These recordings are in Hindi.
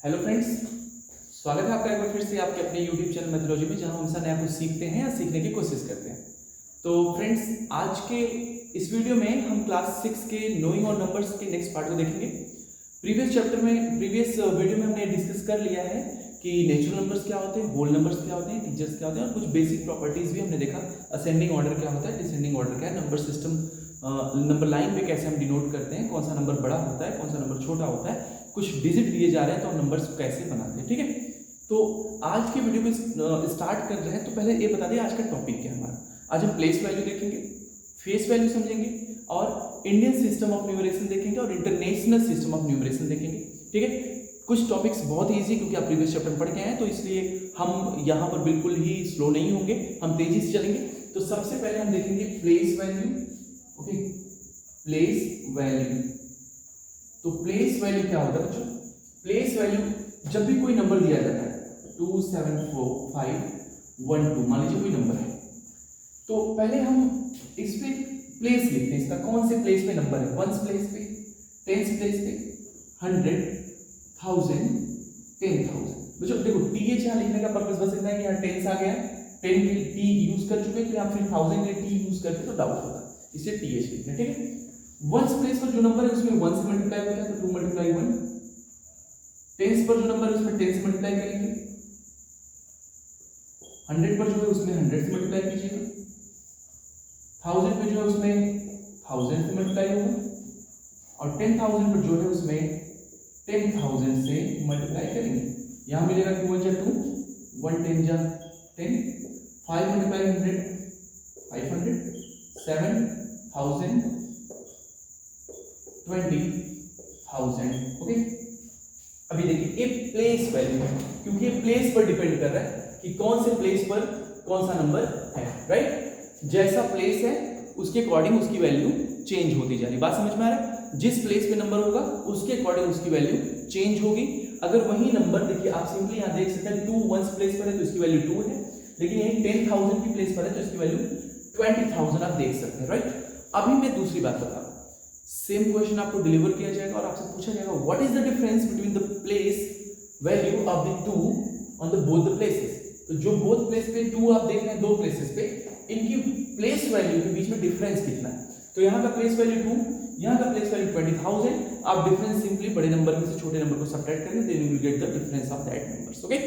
हेलो फ्रेंड्स, स्वागत है आपका एक बार फिर से आपके अपने यूट्यूब चैनल मैथोलॉजी में, जहां हम हमेशा नया कुछ सीखते हैं या सीखने की कोशिश करते हैं। तो फ्रेंड्स, आज के इस वीडियो में हम क्लास 6 के नोइंग और नंबर्स के नेक्स्ट पार्ट को देखेंगे। प्रीवियस वीडियो में हमने डिस्कस कर लिया है कि नेचुरल नंबर्स क्या होते हैं, होल नंबर्स क्या होते हैं, टीचर्स क्या होते हैं, और कुछ बेसिक प्रॉपर्टीज भी हमने देखा। असेंडिंग ऑर्डर क्या होता है, डिसेंडिंग ऑर्डर क्या है, नंबर सिस्टम, नंबर लाइन पे कैसे हम डिनोट करते हैं, कौन सा नंबर बड़ा होता है, कौन सा नंबर छोटा होता है, कुछ डिजिट दिए जा रहे हैं तो हम नंबर्स कैसे बनाते हैं। ठीक है, तो आज के वीडियो में स्टार्ट कर रहे हैं। तो पहले ये बता दें आज का टॉपिक क्या है हमारा। आज हम प्लेस वैल्यू देखेंगे, फेस वैल्यू समझेंगे, और इंडियन सिस्टम ऑफ न्यूमरेशन देखेंगे, और इंटरनेशनल सिस्टम ऑफ न्यूमरेशन देखेंगे। ठीक है, कुछ टॉपिक्स बहुत ईजी क्योंकि आप प्रीवियस चैप्टर पढ़ के आए हैं, तो इसलिए हम यहाँ पर बिल्कुल ही स्लो नहीं होंगे, हम तेजी से चलेंगे। तो सबसे पहले हम देखेंगे place value. Okay, place value. तो प्लेस वैल्यू क्या होता है बच्चों? प्लेस वैल्यू जब भी कोई नंबर दिया जाता है 2 7 4 5 1 2, मान लीजिए कोई नंबर है, तो पहले हम इस पे प्लेस लिखते हैं। इसका कौन से प्लेस पे नंबर है? वंस प्लेस पे, टेंस प्लेस पे, 100, 1000, 10,000। बच्चों देखो, टीएच यहाँ लिखने का पर्पस बस इतना है कि यहाँ टेंस आ गया, 10 के लिए टी यूज कर चुके हैं, तो आप फिर 1000 के लिए टी यूज करते तो डाउट होता, इसलिए टीएच लिखना। ठीक है, वंस प्लेस पर जो नंबर है उसमें 1 से मल्टीप्लाई होता है, तो 2 × 1। टेंस पर जो नंबर है उसमें 10 से मल्टीप्लाई करेंगे। 100 पर जो है उसमें 100 से मल्टीप्लाई कीजिएगा। 1000 पे जो है उसमें 1000 से मल्टीप्लाई होगा, और 10,000 पर जो है उसमें 10,000 से मल्टीप्लाई करेंगे। यहां मिलेगा 2 × 2, 1 10 × 10, 5 × 100 500, 7,000, 20,000। ओके, अभी देखिए ये प्लेस वैल्यू है, क्योंकि ये प्लेस पर डिपेंड कर रहा है कि कौन से प्लेस पर कौन सा नंबर है। राइट, जैसा प्लेस है उसके अकॉर्डिंग उसकी वैल्यू चेंज होती जा रही। बात समझ में आ रहा है? जिस प्लेस पे नंबर होगा उसके अकॉर्डिंग उसकी वैल्यू चेंज होगी। अगर वही नंबर, देखिए आप सिंपली यहाँ देख सकते हैं 2 वंस प्लेस पर है तो इसकी वैल्यू 2 है, लेकिन यही 10,000 की प्लेस पर है तो इसकी वैल्यू 20,000 आप देख सकते हैं। राइट, अभी मैं दूसरी बात बता रहा हूँ। सेम क्वेश्चन आपको डिलीवर किया जाएगा और आपसे पूछा जाएगा what is the difference between the place value of the two on the both the places. तो जो बोथ प्लेस पे 2 आप देख रहे हैं, दो प्लेसेस पे, इनकी प्लेस वैल्यू के बीच में डिफरेंस कितना है? तो यहाँ का प्लेस वैल्यू 2, यहाँ का प्लेस वैल्यू 20,000। आप डिफरेंस सिंपली बड़े नंबर में से छोटे नंबर को सब्ट्रैक्ट करें, then you will get the difference of that numbers. Okay,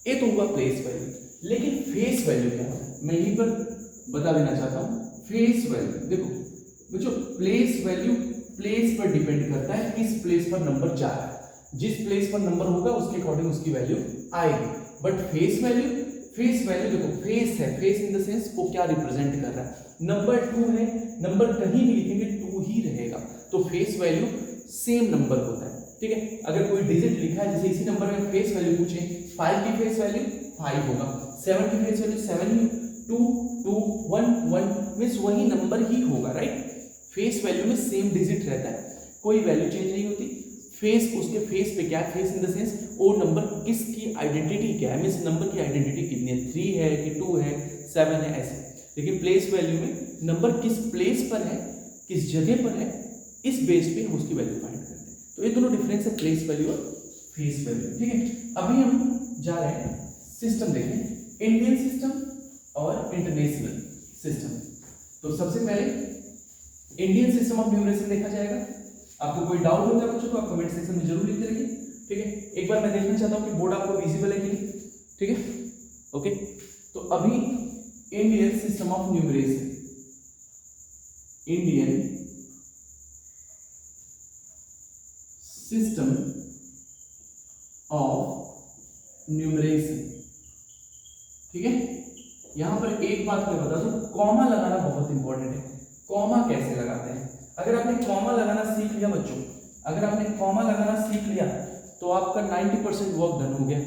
ये तो हुआ प्लेस वैल्यू। लेकिन फेस वैल्यू क्या होता है मैं यहीं पर बता देना चाहता हूँ। फेस वैल्यू देखो बच्चों, प्लेस वैल्यू प्लेस पर डिपेंड करता है, किस प्लेस पर नंबर जा रहा है। जिस प्लेस पर नंबर होगा उसके अकॉर्डिंग उसकी वैल्यू आएगी। बट फेस वैल्यू देखो, फेस है, फेस इन द सेंस वो क्या रिप्रेजेंट कर रहा है। नंबर 2 है, नंबर कहीं भी लिखेंगे 2 ही रहेगा, तो फेस वैल्यू सेम नंबर होता है। ठीक है, अगर कोई डिजिट लिखा है, जैसे इसी नंबर में फेस वैल्यू पूछे, 5 की फेस वैल्यू 5 होगा, 7 की फेस वैल्यू 7, 2 2 1 1 मींस वही नंबर ही होगा। राइट, फेस वैल्यू में सेम डिजिट रहता है, कोई वैल्यू चेंज नहीं होती। फेस, उसके फेस पे क्या है, फेस इन द सेंस वो नंबर किसकी आइडेंटिटी क्या है, मींस नंबर की आइडेंटिटी कितनी है, 3 है कि 2 है, 7 है, ऐसे। लेकिन प्लेस वैल्यू में नंबर किस प्लेस पर है, किस जगह पर है, इस बेस पे हम उसकी वैल्यू फाइंड करते हैं। तो ये दोनों डिफरेंस है, प्लेस वैल्यू और फेस वैल्यू। ठीक है, अभी हम जा रहे हैं सिस्टम देखें, इंडियन सिस्टम और इंटरनेशनल सिस्टम। तो सबसे पहले इंडियन सिस्टम ऑफ न्यूमरेशन देखा जाएगा। आपको कोई डाउट होता है बच्चों तो आप कमेंट सेक्शन में जरूर लिखते रहिए। ठीक है, एक बार मैं देखना चाहता हूं कि बोर्ड आपको विजिबल है कि नहीं। ठीक है, ओके, तो अभी Indian system of numeration, Indian system of numeration. ठीक है, यहां पर एक बात मैं बता दूं, कॉमा लगाना बहुत इंपॉर्टेंट है। कॉमा कैसे लगाते हैं? अगर आपने कॉमा लगाना सीख लिया बच्चों, अगर आपने कॉमा लगाना सीख लिया तो आपका 90% वर्क डन हो गया।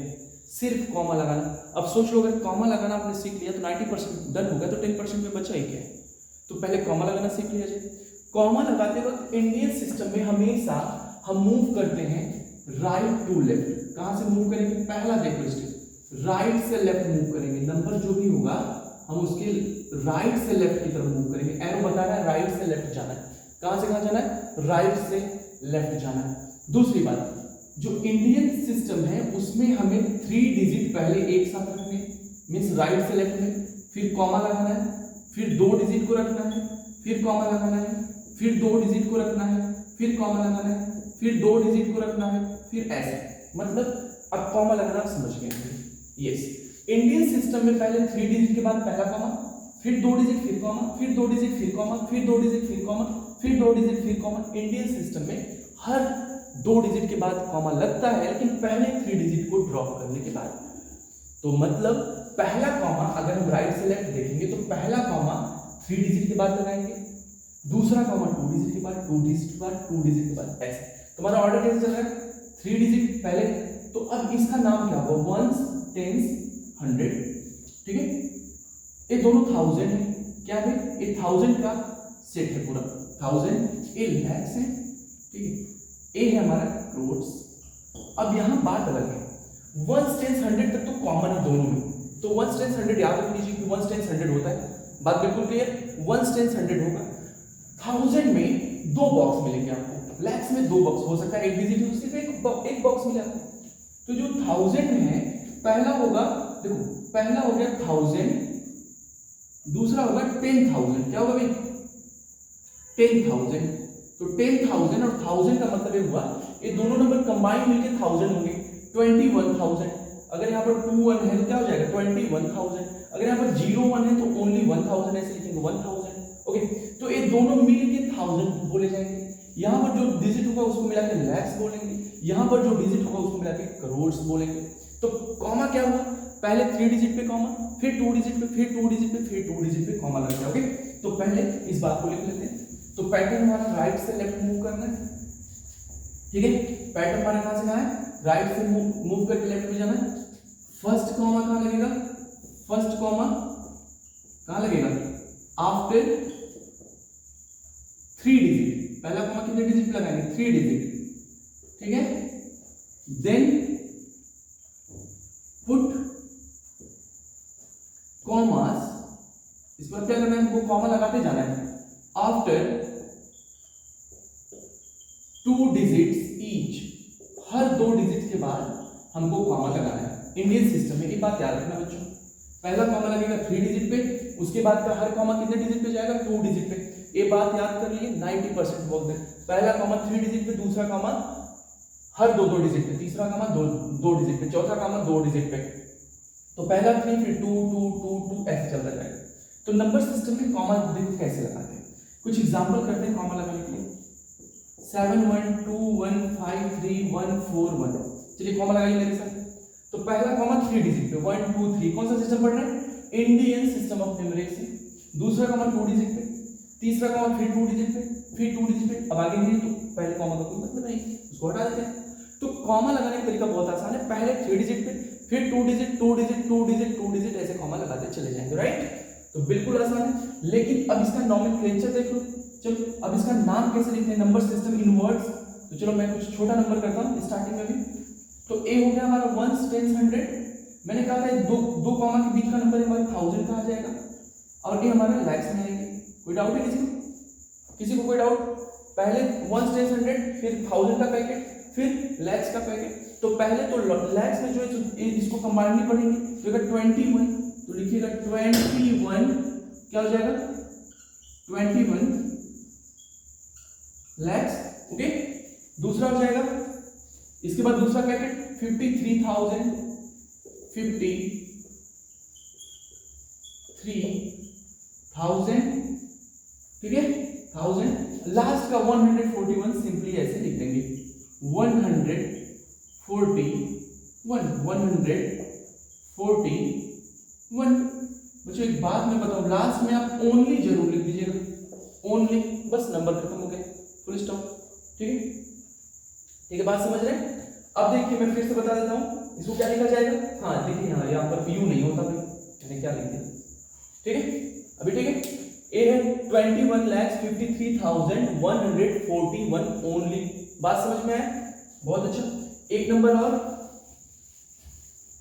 सिर्फ कॉमा लगाना। अब सोच लो, अगर कॉमा लगाना आपने सीख लिया तो 90% डन हो गया, तो 10% में बचा ही क्या है? तो पहले कॉमा लगाना सीख लिया जाए। कॉमा लगाते वक्त इंडियन सिस्टम में हमेशा हम मूव करते हैं राइट टू लेफ्ट। कहां से मूव करेंगे? पहला देखो स्टेप, राइट से लेफ्ट मूव करेंगे। नंबर जो भी होगा हम उसके राइट से लेफ्ट की तरफ मूव करेंगे। एरो बता रहा है राइट से लेफ्ट जाना है। कहां से कहां जाना है? राइट से लेफ्ट जाना है। दूसरी बात, जो इंडियन सिस्टम है उसमें हमें 3 डिजिट पहले एक साथ रखने, मीन्स राइट से लेफ्ट में, फिर कॉमा लगाना है, फिर 2 डिजिट को रखना है, फिर कॉमा लगाना है, फिर 2 डिजिट को रखना है, फिर कॉमा लगाना है, फिर 2 डिजिट को रखना है, फिर ऐसे। मतलब अब कॉमा लगाना आप समझ गए। यस, इंडियन सिस्टम में पहले 3 डिजिट के बाद पहला कॉमा, फिर 2 डिजिट फिर कॉमा, फिर 2 डिजिट फिर कॉमा, फिर 2 डिजिट फिर कॉमा, फिर 2 डिजिट फिर कॉमा। इंडियन सिस्टम में हर 2 डिजिट के बाद कॉमा लगता है, लेकिन पहले 3 डिजिट को ड्रॉप करने के बाद। तो मतलब पहला कॉमा अगर हम राइट से लेफ्ट देखेंगे तो पहला कॉमा 3 डिजिट के बाद लगाएंगे, दूसरा कॉमा 2 डिजिट के बाद, 2 डिजिट के बाद, 2 डिजिट के बाद, ऐसे। तुम्हारा ऑर्डर कैसे चल रहा है? 3 डिजिट पहले। तो अब इसका नाम क्या होगा? 1s, 10s, 100, ठीक है। ये दोनों 1000 है, क्या है? ये 1000 का सेट है पूरा, 1000 ये लैक्स है, ठीक है। ये है हमारा क्रोड्स। अब यहाँ बात अलग है, 1s, 10s, 100 तक तो कॉमन है दोनों में, तो 1s, 10s, 100 याद रख लीजिए कि 1s, 10s, 100 होता है। बात बिल्कुल क्लियर, 1s, 10s, 100 होगा। 1000 में 2 बॉक्स मिलेंगे आपको, लैक्स में 2 बॉक्स हो सकता है, एक डिजिट में सिर्फ एक बॉक्स मिले आपको। तो जो 1000 में है, पहला होगा, देखो पहला हो गया 1000, दूसरा होगा 10,000। क्या होगा भाई? 10,000। तो 10,000 और 1000 का मतलब ये हुआ, ये दोनों नंबर कंबाइन मिलके 1000 होंगे, 21,000। अगर यहाँ पर 2 1 है तो क्या हो जाएगा? 21,000। अगर यहाँ पर 0 1 है तो ओनली 1000, ऐसे लिखेंगे 1000। ओके, तो ये दोनों मिलके 1000 बोले जाएंगे। यहाँ पर जो डिजिट होगा उसको मिला के लैक्स बोलेंगे, यहाँ पर जो डिजिट होगा उसको मिला के करोड्स बोलेंगे। तो कॉमा क्या हुआ? पहले 3 डिजिट पे कॉमा, फिर 2 डिजिट पे, फिर 2 डिजिट पे, फिर 2 डिजिट पे कॉमा लग गया। ओके, तो पहले इस बात को लिख लेते हैं। तो पैटर्न हमारा राइट से लेफ्ट मूव करना है, ठीक है। पैटर्न हमारा कहां से कहां है? राइट से मूव करके लेफ्ट में जाना है। फर्स्ट कॉमा कहां लगेगा? फर्स्ट कॉमा कहां लगेगा? After 3 digit. पहला कॉमा कितने डिजिट पे लगाएंगे? 3 डिजिट, ठीक है। देन पुट कॉमास, इस पर क्या करना है? हमको कॉमा लगाते जाना है। आफ्टर 2 डिजिट्स ईच, हर 2 डिजिट के बाद हमको कॉमा लगाना है इंडियन सिस्टम में। ये बात याद रखना बच्चों, पहला कॉमा लगेगा 3 डिजिट पे, उसके बाद का हर कॉमा कितने डिजिट पे जाएगा? 2 डिजिट पे। ये बात याद कर लिए, 90% वक्त है। पहला कॉमा 3 डिजिट पे, दूसरा कॉमा हर 2 डिजिट पे, तीसरा कॉमा 2 डिजिट पे, चौथा कॉमा 2 डिजिट पे। तो पहला 3 फिर 2 2 2 2 ऐसे चलता जाएगा। तो नंबर सिस्टम में कॉमा देखो कैसे लगाते हैं, कुछ एग्जांपल करते हैं कॉमा लगाने के लिए। 7 1 2 1 5 3 1 4 1। चलिए कॉमा लगाइए मेरे साथ। तो पहला कॉमा 3 डिजिट पे, 1 2 3। कौन सा सिस्टम पढ़ रहे हैं? Indian system of numeracy. दूसरा कॉमा 2 डिजिट पे, तीसरा कॉमा फिर 2 डिजिट पे, फिर 2 डिजिट पे। अब आगे नहीं, तो पहले कॉमा का कोई मतलब नहीं, उसको हटा देते हैं। तो कॉमा लगाने का तरीका बहुत आसान है, पहले 3 डिजिट पे, फिर 2 डिजिट 2 डिजिट 2 डिजिट 2 डिजिट, ऐसे कॉमा लगाते चले जाएंगे, राइट। तो बिल्कुल आसान है। लेकिन अब इसका नॉमेनक्लेचर देख लो। चलो अब इसका नाम कैसे लिखते हैं? Number system in words. तो चलो मैं कुछ छोटा नंबर करता हूँ स्टार्टिंग में भी। तो ए हो गया हमारा 1s 10s 100। मैंने कहा था दो कॉमा के बीच का नंबर हमारा 1000 कहा जाएगा, और ये हमारा लैक्स में आएंगे। कोई डाउट है किसी को? किसी को कोई डाउट? पहले 1s 10s 100, फिर 1000 का पैकेट, फिर लैक्स का पैकेट। तो पहले तो लैक्स में जो है इसको कंबाइन नहीं पढ़ेंगे, तो 21, तो लिखिएगा 21, क्या हो जाएगा? 21 लैक्स। ओके, दूसरा हो जाएगा, इसके बाद दूसरा पैकेट 53,000, 53,000, ठीक है, 1000। लास्ट का 141 सिंपली ऐसे लिख देंगे, 141। बच्चों एक बात मैं बताऊं, लास्ट में आप ओनली जरूर लिख दीजिएगा, ओनली, बस नंबर खत्म हो गया, फुल स्टॉप। ठीक है, ठीक है, बात समझ रहे हैं? अब देखिए मैं फिर से बता देता हूं, इसको क्या लिखा जाएगा। हाँ देखिए, यहाँ पर यू नहीं होता भाई, मैंने क्या लिख दिया। ठीक है, अभी ठीक है, ए है 21,53,141 ओनली। बात समझ में आया? बहुत अच्छा। एक नंबर और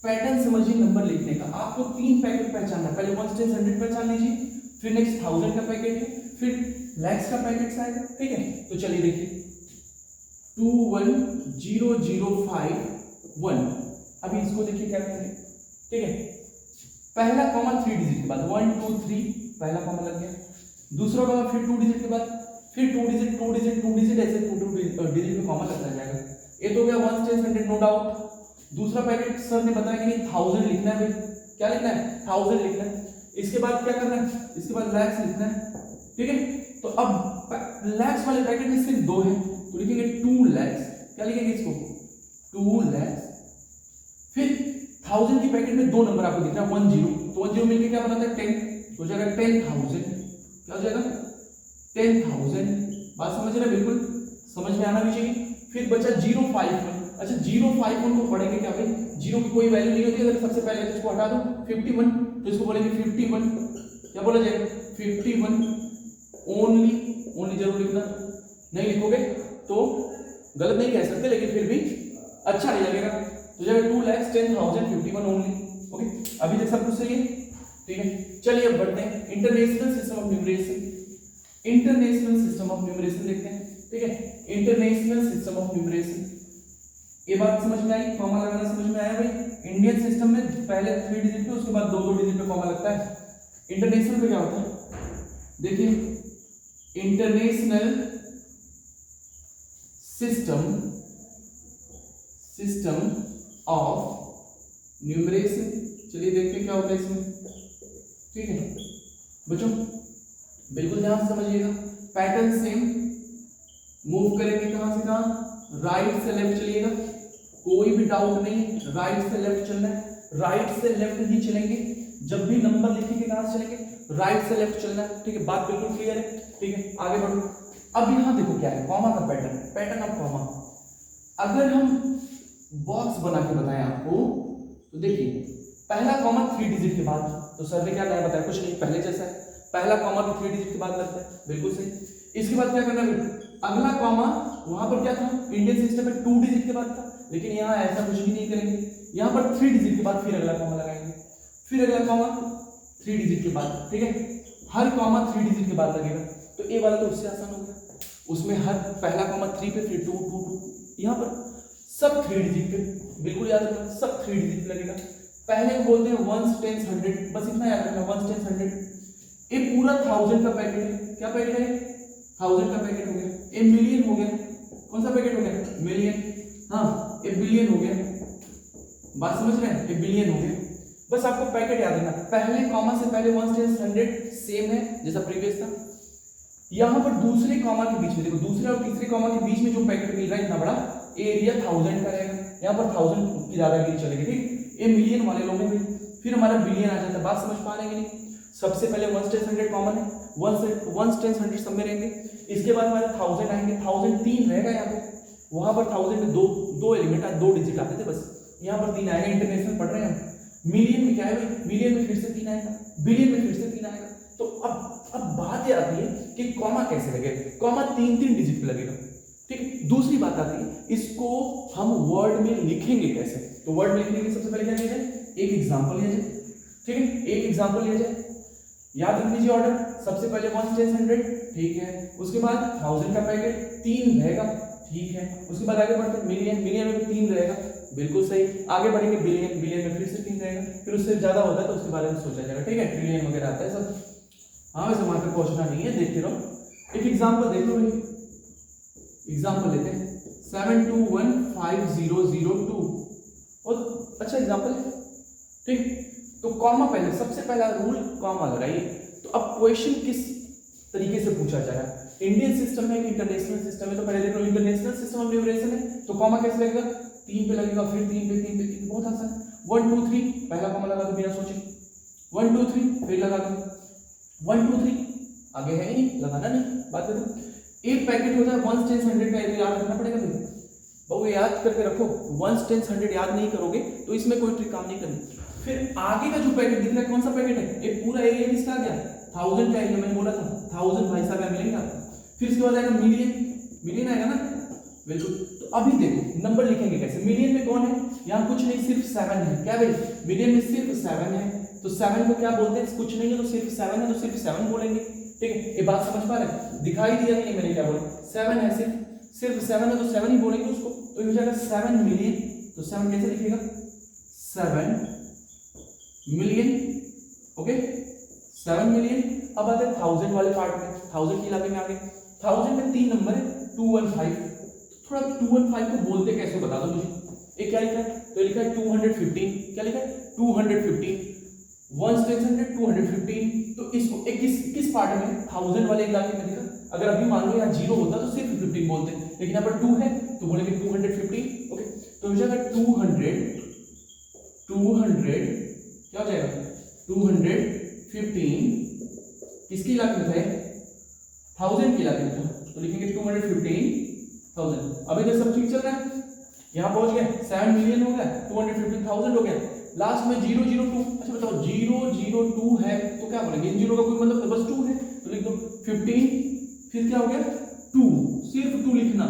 पैटर्न समझिए नंबर लिखने का। आपको 3 पैकेट पहचानना है, पहले 1 10 100 पहचान लीजिए, फिर नेक्स्ट 1000 का पैकेट है, फिर लैक्स का पैकेट आएगा। ठीक है, तो चलिए देखिए 21005 अभी इसको देखिए क्या करेंगे, ठीक है, पहला कॉमा 3 डिजिट के बाद 1 2 3 पहला कॉमा लग गया, दूसरा कॉमा फिर 2 डिजिट के बाद फिर 2 डिजिट ऐसे 2 डिजिट में कॉमा लगता जाएगा। ये तो हो गया 1 10 100 नो डाउट। दूसरा पैकेट सर ने बताया कि नहीं 1000 लिखना है भाई, क्या लिखना है 1000 लिखना है। इसके बाद क्या करना है, इसके बाद लैक्स लिखना है, ठीक है। तो अब लैक्स वाले पैकेट में सिर्फ 2 है तो लिखेंगे 2 लैक्स, क्या लिखेंगे इसको 2 लैक्स। फिर 1000 की पैकेट में 2 नंबर आपको दिख रहा है 10, तो 10 मिलके क्या बनाता है 10, तो हो जाएगा 10,000, क्या हो जाएगा 10,000। बात समझ रहे हैं, बिल्कुल समझ में आना भी चाहिए। फिर बचा 051, अच्छा 051 को पढ़ेंगे क्या भाई, 0 की कोई वैल्यू नहीं होती, अगर सबसे पहले तो इसको हटा दो 51, तो इसको बोलेंगे 51, क्या बोला जाएगा 51 ओनली जरूर लिखना, नहीं लिखोगे तो गलत नहीं कह सकते लेकिन फिर भी अच्छा नहीं लगेगा। तो जाएगा 2,10,051 ओनली, ओके। अभी तक सब कुछ सही है, ठीक है। चलिए अब बढ़ते हैं international system of numeration, international system of numeration देखते हैं, ठीक है। इंटरनेशनल सिस्टम ऑफ न्यूमरेशन, ये बात समझ में आई, कॉमा लगाना समझ में आया भाई। इंडियन सिस्टम में पहले 3 डिजिट पे उसके बाद 2 डिजिट पे कॉमा लगता है। इंटरनेशनल पे क्या होता है देखिए, इंटरनेशनल सिस्टम ऑफ न्यूमरेशन, चलिए देखते हैं क्या होता है इसमें, ठीक है बच्चों, बिल्कुल ध्यान से समझिएगा। पैटर्न सेम, मूव करेंगे कहां से कहां, राइट से लेफ्ट चलिएगा, कोई भी डाउट नहीं, राइट से लेफ्ट चलना है, राइट से लेफ्ट ही चलेंगे। जब भी नंबर लिखेंगे कहां से चलेंगे, राइट से लेफ्ट चलना है, ठीक है। बात बिल्कुल क्लियर है, ठीक है। आगे बढ़ो। अब यहां देखो क्या है, कॉमा का पैटर्न ऑफ कॉमा। अगर हम बॉक्स बना के बताएं आपको तो देखिए, पहला कॉमा 3 डिजिट के बाद, तो सर ने क्या नया बताया, कुछ नहीं, पहले जैसा है, पहला कॉमा भी 3 डिजिट के बाद लगता है, बिल्कुल सही। इसके बाद क्या करना है, अगला कॉमा वहां पर क्या था, इंडियन सिस्टम में 2 डिजिट के बाद था, लेकिन यहाँ ऐसा कुछ भी नहीं करेंगे, यहाँ पर 3 डिजिट के बाद फिर अगला कॉमा लगाएंगे, फिर अगला कॉमा 3 डिजिट के बाद, ठीक है। हर कॉमा 3 डिजिट के बाद लगेगा, तो ए वाला तो उससे आसान हो गया, उसमें हर पहला कॉमा 3 पे, फिर 2 2 2, यहाँ पर सब 3 डिजिट पे, बिल्कुल याद रखना सब 3 डिजिट पे लगेगा। पहले को बोलते हैं 1 10 100, बस इतना याद रखना 1 10 100। ये पूरा 1000 का पैकेट है, क्या पैकेट है 1000 का पैकेट हो गया। ये मिलियन हो गया, कौन सा पैकेट हो गया मिलियन, हाँ ये बिलियन हो गया, बात समझ रहे हैं, ये बिलियन हो गया। बस आपको पैकेट याद रखना, पहले कॉमा से पहले 1 10 100 सेम है जैसा प्रीवियस था। यहाँ पर दूसरे कॉमा के बीच में देखो, दूसरे और तीसरे कॉमा के बीच में जो पैकेट मिल रहा है इतना बड़ा, एरिया 1000 का रहेगा, यहाँ पर 1000 की दादागिरी चलेगी, ठीक। ये मिलियन वाले लोगों में फिर हमारा बिलियन आ जाता है, बात समझ पा रहे हैं कि नहीं। सबसे पहले 1 10 100 कॉमन है, 1 10 100 सब में रहेंगे। इसके बाद हमारे 1000 आएंगे, 1000 3 रहेगा यहाँ पे, वहां पर 1000 में दो एलिमेंट 2 डिजिट आते थे बस, यहाँ पर 3 आएगा। इंटरनेशनल पढ़ रहे हैं हम, मिलियन में क्या है भाई, मिलियन में फिर से 3 आएगा, बिलियन में फिर से 3 आएगा। तो अब बात ये आती है कि कॉमा कैसे लगेगा, कॉमा 3 डिजिट पे लगेगा, ठीक है। दूसरी बात आती है इसको हम वर्ड में लिखेंगे कैसे, तो वर्ड में लिखने के सबसे पहले क्या किया जाए, एक एग्जांपल लिया जाए, ठीक है। एक एग्जांपल लिया जाए, याद रख लीजिए ऑर्डर, सबसे पहले 1 10 100, ठीक है। उसके बाद 1000 का पैकेट 3 रहेगा, ठीक है। उसके बाद आगे बढ़ते मिलियन, मिलियन में 3 रहेगा, बिल्कुल सही। आगे बढ़ेंगे बिलियन, बिलियन में फिर से 3 रहेगा, फिर उससे ज्यादा होता है तो उसके बारे में सोचा जाएगा, ठीक है। ट्रिलियन वगैरह आता है सब, हाँ वैसे वहां पे पहुंचना नहीं है, देखते रहो। एक एग्जांपल देख लो भाई, एग्जांपल लेते हैं 7215002, बहुत अच्छा एग्जांपल है, ठीक। तो कॉमा पहले, सबसे पहला रूल कॉमा लगाइए। तो अब क्वेश्चन किस तरीके से पूछा जा रहा है, इंडियन सिस्टम है कि इंटरनेशनल सिस्टम है, तो पहले देखो इंटरनेशनल सिस्टम ऑफ न्यूमरेशन है, तो कॉमा कैसे लगेगा, 3 पे लगेगा, फिर 3 पे 3 पे 3, बहुत आसान। 1 2 3 पहला कॉमा लगा दो बिना सोचे, 1 2 3 फिर लगा दो, 1 2 3 आगे है ही नहीं, लगाना नहीं, बात करो। एक पैकेट होता है 1 10 100 का, याद रखना पड़ेगा भाई, बहुत याद करके रखो। 1 10 100 याद नहीं करोगे तो इसमें कोई ट्रिक काम नहीं करनी। फिर आगे का जो पैकेट दिख रहा है कौन सा पैकेट है, एक पूरा एरिया किसका आ गया, 1000 का एरिया, मैंने बोला था 1000 भाई साहब मिलेंगे आपको। फिर इसके बाद आएगा मिलियन, मिलियन आएगा ना, बिल्कुल। तो अभी देखो नंबर लिखेंगे कैसे, मिलियन में कौन है, यहाँ कुछ नहीं, सिर्फ 7 है, क्या भाई मिलियन में सिर्फ 7 है, तो 7 को क्या बोलते हैं, कुछ नहीं है तो सिर्फ 7 है, तो सिर्फ 7 बोलेंगे, ठीक है। ये बात समझ पा रहे हैं, दिखाई दिया नहीं मैंने क्या बोला, 7 है सिर्फ, सिर्फ 7 है तो 7 ही बोलेंगे उसको, तो ये हो जाएगा 7 मिलियन। तो 7 कैसे लिखेगा, 7 मिलियन, ओके 7 मिलियन। अब आते हैं 1000 वाले पार्ट में, 1000 के इलाके में आ गए। 1000 में 3 नंबर है 215, थोड़ा 215 को बोलते कैसे बता दो मुझे। ये क्या लिखा है, तो लिखा है 215, क्या लिखा है 215, 1 100 215। तो इसको किस पार्ट में, 1000 वाले इलाके में देखा। अगर अभी मान लो यहाँ 0 होता तो सिर्फ 15 बोलते, लेकिन यहाँ पर 2 है तो बोलेंगे 215, ओके। तो हो जाएगा 200 क्या हो जाएगा 215 किसके इलाके में था, 1000 के इलाके में था, तो लिखेंगे 215,000। अब इधर सब ठीक चल रहा है, यहाँ पहुंच गए 7 मिलियन हो गया, 215,000 हो गया, लास्ट में 002। अच्छा बताओ 002 है तो क्या बोलेंगे, इन जीरो का कोई मतलब बस 2 है तो लिख दो 15, फिर क्या हो गया 2, सिर्फ 2 लिखना,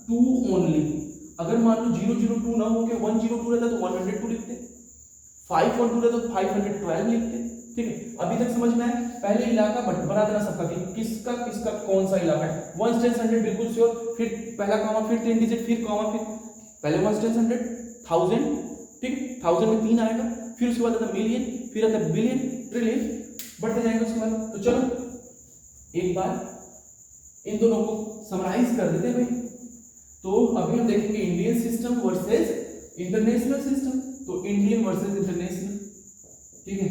2 ओनली। अगर मान लो 002 ना हो के 102 रहता तो 102 लिखते, 512 रहता तो 512 लिखते, ठीक है। अभी तक समझ में आया। पहले इलाका बना देना सबका कि किसका किसका कौन सा इलाका है, 1 10 100 बिल्कुल श्योर, फिर पहला कॉमा, फिर 3 डिजिट, फिर कॉमा, फिर पहले 1 10 100 1000, ठीक है, 1000 में 3 आएगा, फिर उसके बाद आता मिलियन, फिर आता बिलियन, ट्रिलियन, बढ़ते जाएंगे उसके बाद। तो चलो एक बार इन दोनों को समराइज कर देते हैं भाई। तो अभी हम देखेंगे Indian system versus international system. तो इंडियन वर्सेस इंटरनेशनल, ठीक है,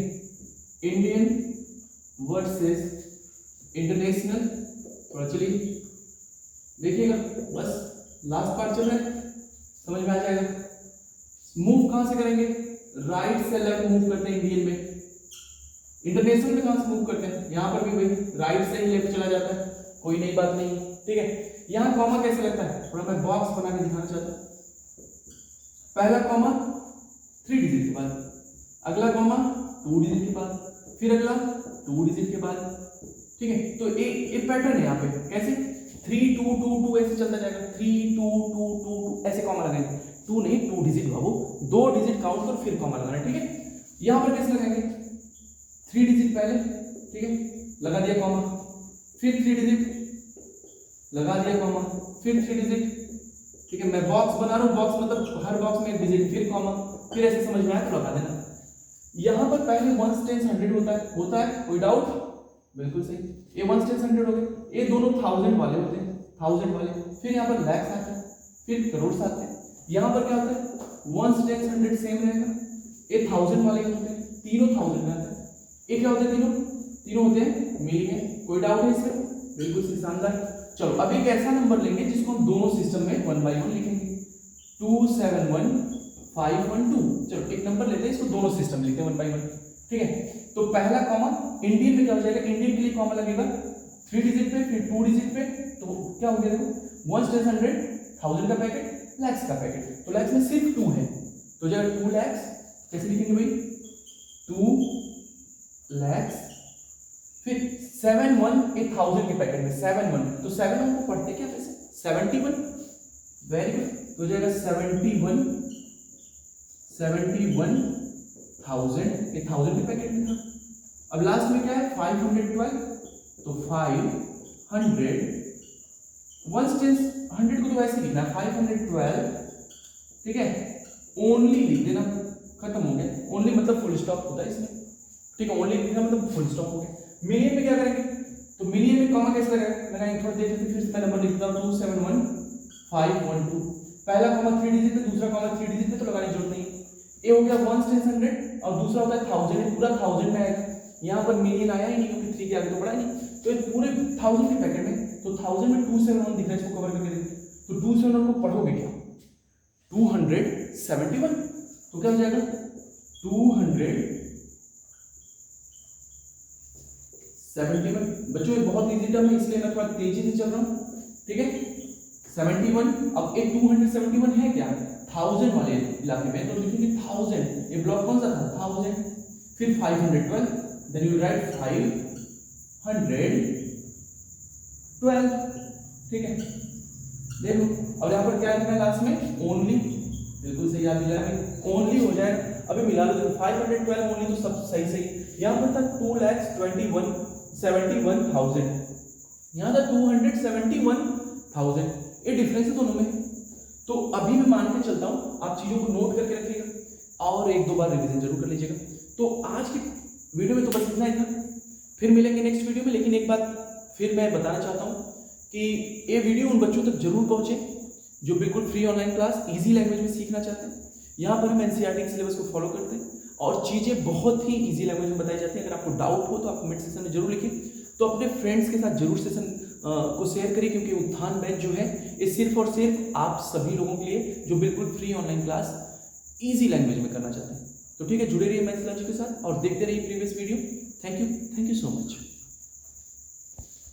इंडियन वर्सेस इंटरनेशनल। थोड़ा चलिए देखिएगा, बस लास्ट पार्ट चल रहा है, समझ में आ जाएगा। मूव कहां से करेंगे, राइट से लेफ्ट मूव करते हैं इंडियन में। इंटरनेशनल में कहां से मूव करते हैं, यहां पर भी भाई राइट से ही लेफ्ट चला जाता है, कोई नई बात नहीं, ठीक है। यहां कॉमा कैसे लगता है, थोड़ा मैं बॉक्स बना के दिखाना चाहता हूं। पहला कॉमा 3 डिजिट के बाद, अगला कॉमा 2 डिजिट के बाद, फिर अगला 2 डिजिट के बाद, ठीक है। तो ये पैटर्न है यहाँ पे, कैसे 3 2 2 2 ऐसे चलता जाएगा, 3 2 2 2 2 ऐसे कॉमा लगाएंगे, 2 नहीं 2 डिजिट बाबू, 2 डिजिट काउंट कर फिर कॉमा लगाना, ठीक है। यहाँ पर कैसे लगाएंगे, 3 डिजिट पहले, ठीक है, लगा दिया कॉमा, फिर 3 डिजिट लगा दिया कॉमा, फिर 3 डिजिट, ठीक है। मैं बॉक्स बना रहा हूँ, बॉक्स मतलब हर बॉक्स में एक डिजिट, फिर कॉमा, फिर ऐसे समझ में आया तो लगा देना। यहाँ पर पहले 1 10 100 होता है, कोई डाउट, बिल्कुल सही, ये 1 10 100 हो गए, ये दोनों 1000 वाले होते हैं, 1000 वाले, फिर यहाँ पर लैक्स आता है, फिर करोड़ आते हैं। यहाँ पर क्या होता है 1 10 100 सेम रहेगा, ये 1000 वाले होते हैं, तीनों 1000 में आता है। ये क्या होते हैं, तीनों होते हैं मिलियन, कोई डाउट है इसमें, बिल्कुल सही, शानदार। चलो अब एक ऐसा नंबर लेंगे जिसको हम दोनों सिस्टम में 1 बाई 1 लिखेंगे, 271,512। चलो एक नंबर लेते हैं, इसको दोनों सिस्टम लिखते हैं 1 बाई 1, ठीक है। तो पहला कॉमा इंडियन में क्या हो जाएगा, इंडियन के लिए कॉमा लगेगा 3 डिजिट पे, फिर 2 डिजिट पे, तो क्या हो गया देखो 1 10 100 1000 का पैकेट, लैक्स का पैकेट, तो लैक्स में सिर्फ 2 है, तो जब 2 लैक्स कैसे लिखेंगे भाई, 2 लैक्स, फिर 7 1 एक 1000 के पैकेट में 7 1, तो 7 1 को पढ़ते क्या वैसे 71, वेरी गुड, तो जाएगा 71,000, ये 1000 के पैकेट में था। अब लास्ट में क्या है 512, तो 500 1 10 100 को तो वैसे लिखना है 512, ठीक है, ओनली लिख देना, खत्म हो गया। ओनली मतलब फुल स्टॉप होता है इसमें, ठीक है, ओनली लिखना मतलब फुल स्टॉप हो गया। मिलियन में क्या करेंगे, तो मिलियन में कॉमा कैसे लगाएंगे, थोड़ा देख लेते, फिर मैं नंबर लिखता हूं 271,512, पहला कॉमा 3 डिजिट पे, दूसरा कॉमा 3 डिजिट पे, तो लगाने की जरूरत नहीं। ये हो गया 1 10 100 और दूसरा होता है 1000, पूरा 1000 में आएगा, यहाँ पर मिलियन आया ही नहीं क्योंकि 3 के आगे तो बढ़ा नहीं, तो ये पूरे 1000 के पैकेट में, तो 1000 में 271 दिख रहा है, इसको कवर करके देखते, तो 271 को पढ़ोगे क्या 271, तो क्या हो जाएगा 271। बच्चों ये बहुत इजी टर्म है इसलिए मैं थोड़ा तेजी से चल रहा हूँ, ठीक है। 71, अब एक 271 है क्या 1000 वाले इलाके में, तो लिखेंगे 1000, ये ब्लॉक कौन सा था 1000, फिर 512, देन यू राइट 512, ठीक है। देखो और यहाँ पर क्या लिखना है लास्ट में ओनली, बिल्कुल सही याद दिलाया भाई, ओनली हो जाएगा। अभी मिला लो 512 ओनली, तो सब सही सही। यहाँ पर था 2,71,000, यहाँ था 271,000, ये डिफरेंस है दोनों में। तो अभी मैं मान के चलता हूँ, आप चीज़ों को नोट करके रखिएगा और एक दो बार रिवीजन जरूर कर लीजिएगा। तो आज की वीडियो में तो बस इतना ही था, फिर मिलेंगे नेक्स्ट वीडियो में। लेकिन एक बात फिर मैं बताना चाहता हूँ कि ये वीडियो उन बच्चों तक जरूर पहुँचे जो बिल्कुल free online class easy language में सीखना चाहते हैं। यहाँ पर हम एनसीईआरटी सिलेबस को फॉलो करते हैं और चीज़ें बहुत ही ईजी लैंग्वेज में बताई जाती हैं। अगर आपको डाउट हो तो आप कमेंट सेक्शन में जरूर लिखिए। तो अपने फ्रेंड्स के साथ जरूर सेशन को शेयर करिए, क्योंकि उत्थान बैच जो है ये सिर्फ और सिर्फ आप सभी लोगों के लिए जो बिल्कुल free online class easy language में करना चाहते हैं। तो ठीक है, जुड़े रहिए मैथ्स लंच के साथ और देखते रहिए previous video. Thank you so much.